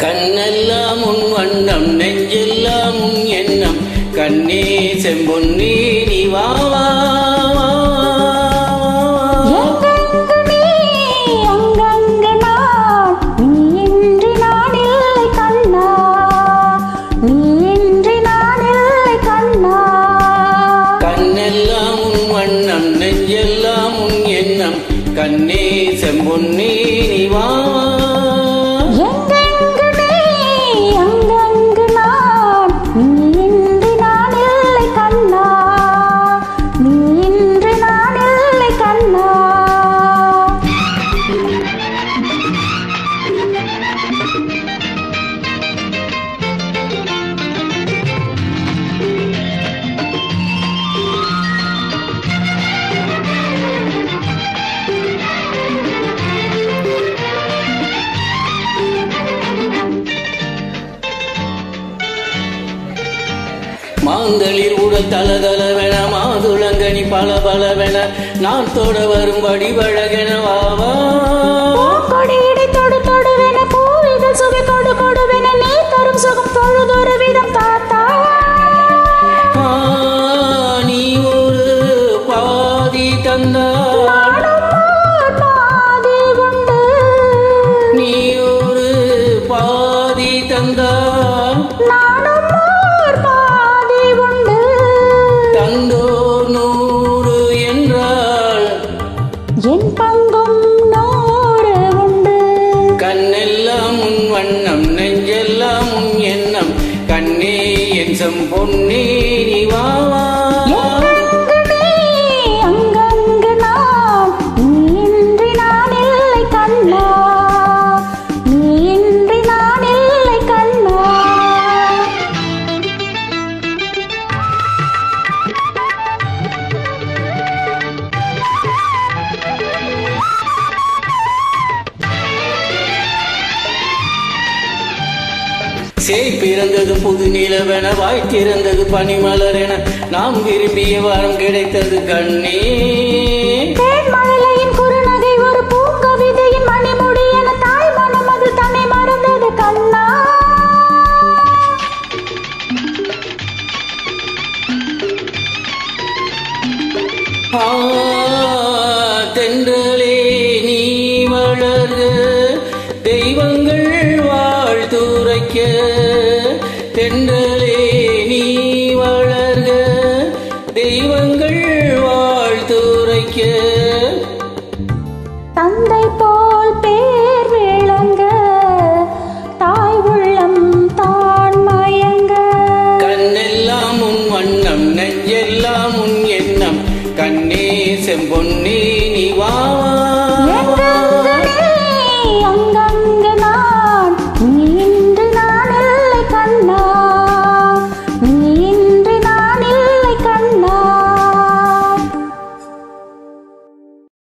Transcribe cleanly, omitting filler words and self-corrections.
கண்ணெல்லாம் உன் வண்ணம் நெஞ்செல்லாம் உன் எண்ணம் கண்ணே செம்பொன்னே நீ வா வா நெஞ்செல்லாம் உன் எண்ணம் கண்ணே செம்பொன்னே நீ வா மாந்தளிர் உடல் தலதலவென மாதுளங்கனி பல பலவென நான் தொட வரும்படி வழகென வாவா கொடியடை தொடு தொடுவென பூவிதழ் சுவை கொடு கொடுவென நீ தரும் சுகம் தொழுதொரு விதம் தாத்தா நீ ஒரு பாதி தந்தாய் பாதி உண்டு நீ ஒரு பாதி தந்தாய் தந்தோர் 100 என்றால் என் பங்கும் 100 உண்டு கண்ணெல்லாம் உன் வண்ணம் நெஞ்செல்லாம் உன் எண்ணம் கண்ணே என் செம்பொன்னே நீ வா வா அங்கங்கு நான் நீ இன்றி நான் இல்லை கண்ணா நீ இன்றி நான் இல்லை கண்ணா சேய் பிறந்தது புது நிலவென வாய் திறந்தது பனிமலர் என நாம் விரும்பிய வாரம் கிடைத்தது கண்ணே மழலையின் குறுநகை ஒரு பூங்கவிதையின் மணிமுடி என தாய் மனம் அது தன்னை மறந்தது கண்ணா தென்றலே நீ வளர்க தெய்வங்கள் வாழ்த்துரைக்க தென்றலே நீ வளர்க தெய்வங்கள் வாழ்த்துரைக்க தந்தை போல் பேர் விளங்க தாய் உள்ளம் தான் மயங்க கண்ணெல்லாம் உன் வண்ணம் நெஞ்செல்லாம் உன் எண்ணம் கண்ணே செம்பொன்